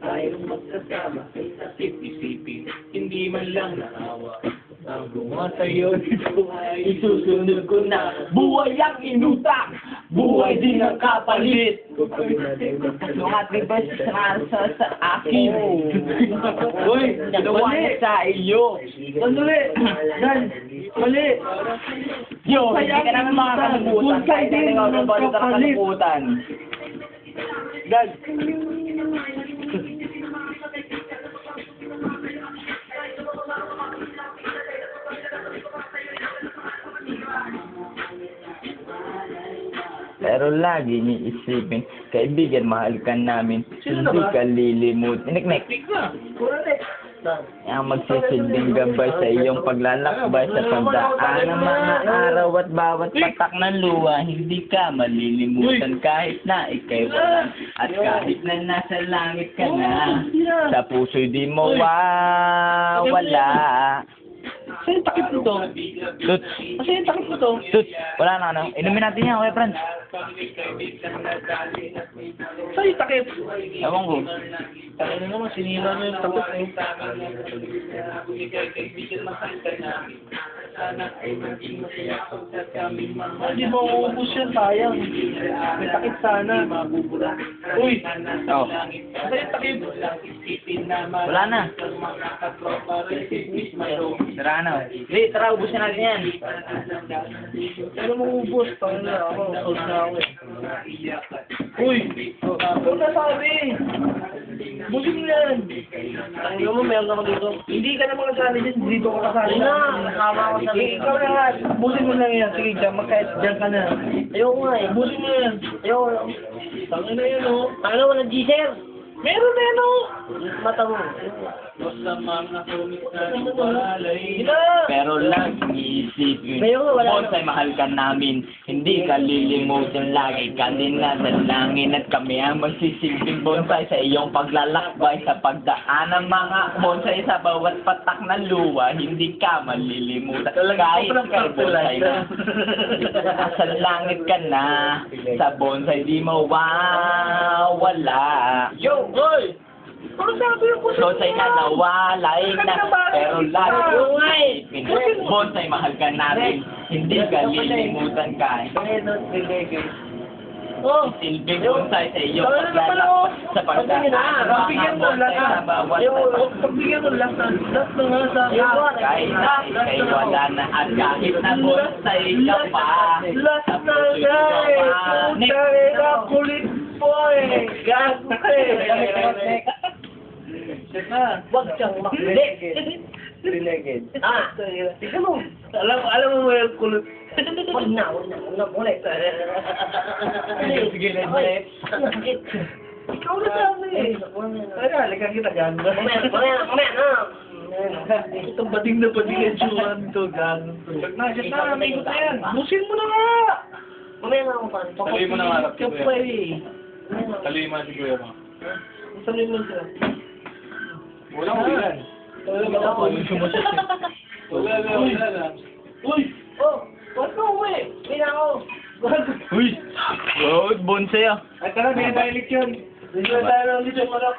Tayong magkasama sa isip-isipin, hindi man lang naawa. Ang gumawa sa'yo nito ay isusunod ko na. Buhay ang inutak, buhay din ang kapalit. Mga tribes sa akin. Uy, Gawa niya sa iyo. sandali! Dan, mali! Yo, hindi ka namin makakalimutan. Kahit na ikaw ng balik ka nakalimutan. Dan! Pero lagi niyo isipin, kaibigan, mahal ka namin. Sino Hindi na ba? ka lilimut. Iniknek. Ang magsisilbing gabay sa iyong paglalakbay sa pagdaan ng mga araw at bawat patak ng luha. Hindi ka malilimutan kahit na ikay wala. At kahit na nasa langit ka na, sa puso'y di mo wala. Saan yung takip nito? Tut, Kasi yung takip nito? tut, wala na ano. Inumin natin yan, okay, Franz? Saan yung takip? Ewan ko. Takip na naman, sinira na yung takip eh. Hindi mo uubos yan, sayang. May takip sana. Uy! Oh, Saan yung takip? wala na. Tara na. Hindi, tara, ubusin natin yan. Ano mo ubos? Tangin na ako, sold na ako eh. Uy! Ano nasabi? Busin mo yan! Tangin mo, meron ako dito. Hindi ka naman kasali dyan, dito ka kasali na. Nakama ko sa Sige, ikaw na nga. Busin mo lang yan. Sige, dyan ka na. Ayoko nga eh. Busin mo yan. Ayoko. Tangin na yan oh. Ano wala G-Sir? Meron na yan oh. Mata mo. Pero lang isipin, Pero wala bonsai, mahal ka namin. Hindi ka lilimutan, lagi ka din nasa langit. At kami ang magsisilbing bonsai sa iyong paglalakbay sa pagdaan ng mga bonsai sa bawat patak ng luha. Hindi ka malilimutan kahit kay bonsai na. Nasa langit ka na, sa bonsai di mo wala. Yo! Hoy! Ano sabi yung puso? Bonsai na nawalay na, pero lagi isipin, bonsai, mahal ka namin. Hindi ka lilimutan kahit Oh! silbing bonsai sa iyong Tama na pala oh! sa pagdaan ng mga Pagbigyan mo bonsai lahat sa bawat pagbigyan mo lahat na nga sa kahit na ikay wala na at kahit na bonsai ka pa Last sa na puso'y guys! ka Putay na kulit boy! Gante! Huwag siyang makulit. Ah, tignan mo. Alam mo mo yung kulit. Huwag na. Huwag na ulit. Sige, let's Ikaw na sabi eh. Ay, halikan kita dyan. Mamaya na. Itong bading na bading yung tsuhan to, gan. Check na, may ikot na yan. Busin mo na nga! Mamaya na ako pa. Saluhin mo na nga, Rapti, Ka Kuya. pa eh. Saluhin mo na si Kuya mo. Saluhin mo sila. Walang ulan. Wala ako, yung sumasak eh. Wala. Uy! Oh! Ba't ka uwi? Hindi na ako. Uy! Oh, bonsai ah. Ay, tara, binibailik yun. Bigyan tayo ng lechon manok.